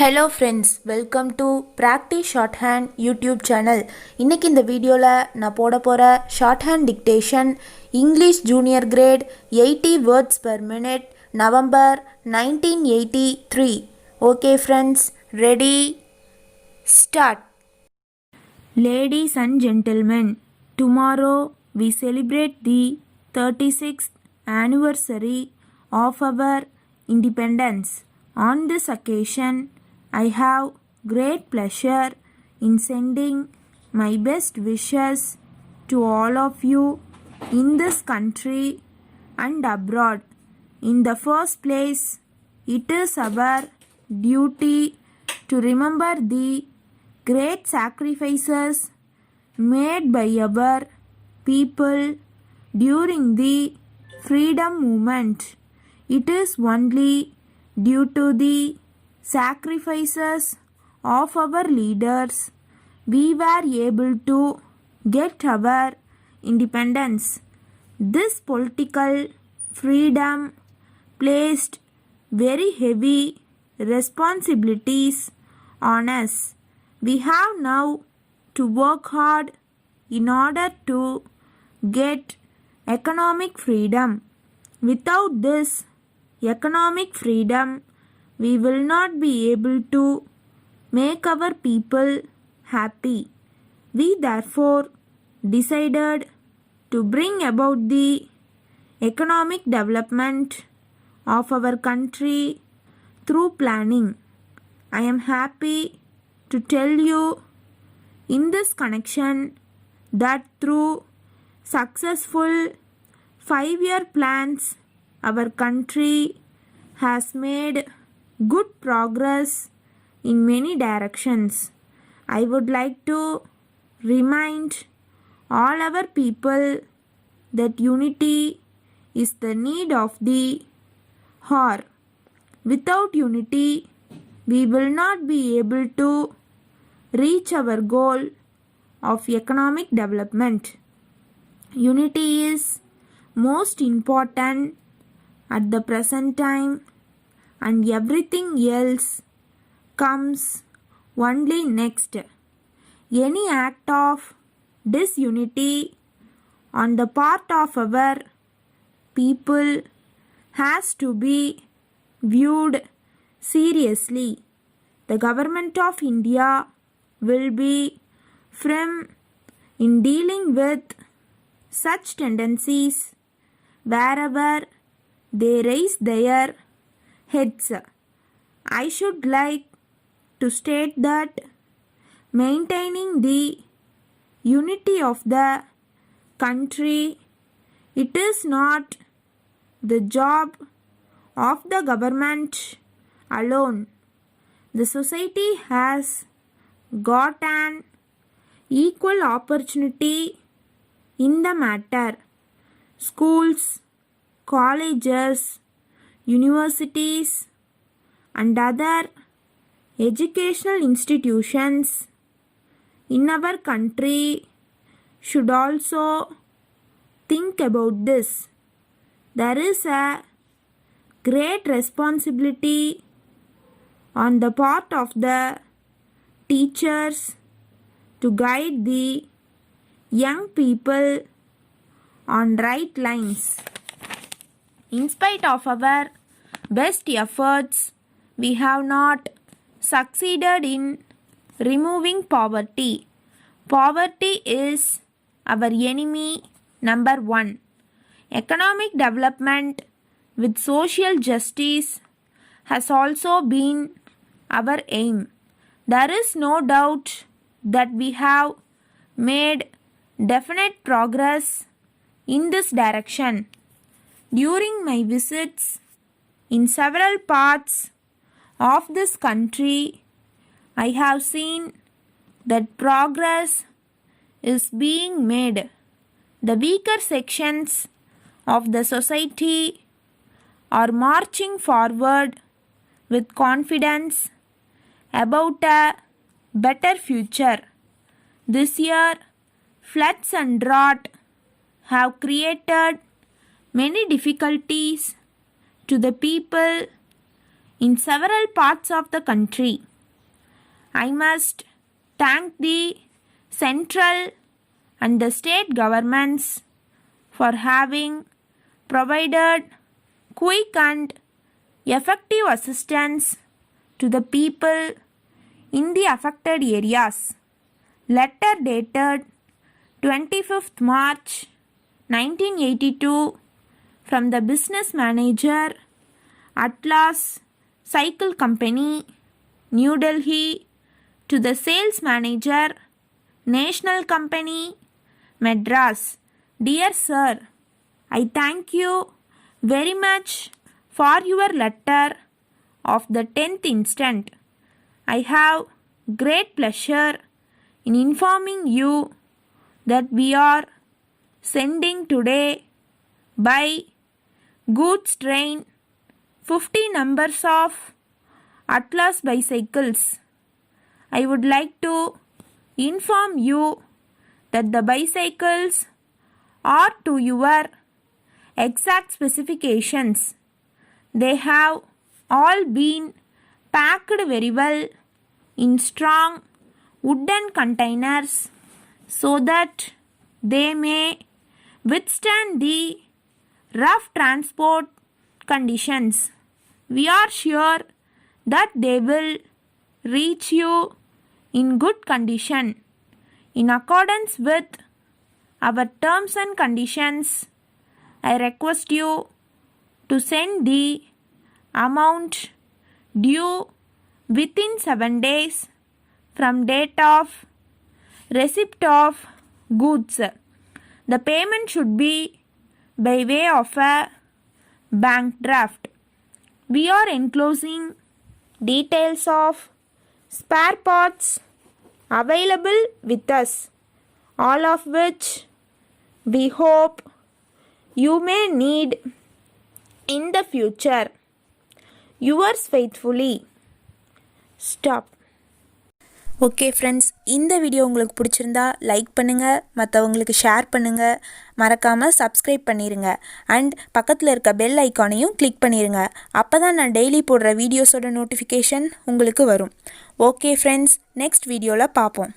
Hello friends, welcome to practice short hand YouTube channel. இன்றைக்கி இந்த வீடியோவில் நான் போட போகிற short hand dictation English junior great 80 words per minute November 1983. Okay friends, ready, start. Ladies and gentlemen, tomorrow we celebrate the 36th anniversary of our independence. On this occasion, I have great pleasure in sending my best wishes to all of you in this country and abroad. In the first place, it is our duty to remember the great sacrifices made by our people during the freedom movement. It is only due to the sacrifices of our leaders we were able to get our independence. This political freedom placed very heavy responsibilities on us. We have now to work hard in order to get economic freedom. Without this economic freedom, we will not be able to make our people happy. We therefore decided to bring about the economic development of our country through planning. I am happy to tell you in this connection that through successful 5-year plans, our country has made good progress in many directions. I would like to remind all our people that unity is the need of the hour. Without unity, we will not be able to reach our goal of economic development. Unity is most important at the present time, and everything else comes only next. Any act of disunity on the part of our people has to be viewed seriously. The government of India will be firm in dealing with such tendencies wherever they raise their heads. I should like to state that maintaining the unity of the country, it is not the job of the government alone. The society has got an equal opportunity in the matter. Schools, colleges, universities, and other educational institutions in our country should also think about this. There is a great responsibility on the part of the teachers to guide the young people on right lines. In spite of our best efforts, we have not succeeded in removing poverty. Poverty is our enemy number one. Economic development with social justice has also been our aim. There is no doubt that we have made definite progress in this direction. During my visits in several parts of this country, I have seen that progress is being made. The weaker sections of the society are marching forward with confidence about a better future. This year, floods and drought have created many difficulties to the people in several parts of the country. I must thank the central and the state governments for having provided quick and effective assistance to the people in the affected areas. Letter dated 25th March 1982 from the business manager, Atlas Cycle Company, New Delhi, to the sales manager, National Company, Madras. Dear Sir, I thank you very much for your letter of the 10th instant. I have great pleasure in informing you that we are sending today by goods train 50 numbers of Atlas bicycles. I would like to inform you that the bicycles are to your exact specifications. They have all been packed very well in strong wooden containers so that they may withstand the rough transport conditions. We are sure that they will reach you in good condition. In accordance with our terms and conditions, I request you to send the amount due within 7 days from date of receipt of goods. The payment should be by way of a bank draft. We are enclosing details of spare parts available with us, all of which we hope you may need in the future. Yours faithfully. Stop. Okay friends, இந்த video உங்களுக்கு பிடிச்சிருந்தா like பண்ணுங்கள், மற்றவங்களுக்கு share பண்ணுங்கள், மறக்காமல் subscribe பண்ணிடுங்க. And பக்கத்தில் இருக்க பெல் ஐக்கானையும் கிளிக் பண்ணிடுங்க. அப்போ தான் நான் டெய்லி போடுற வீடியோஸோட நோட்டிஃபிகேஷன் உங்களுக்கு வரும். ஓகே ஃப்ரெண்ட்ஸ், நெக்ஸ்ட் வீடியோவில் பார்ப்போம்.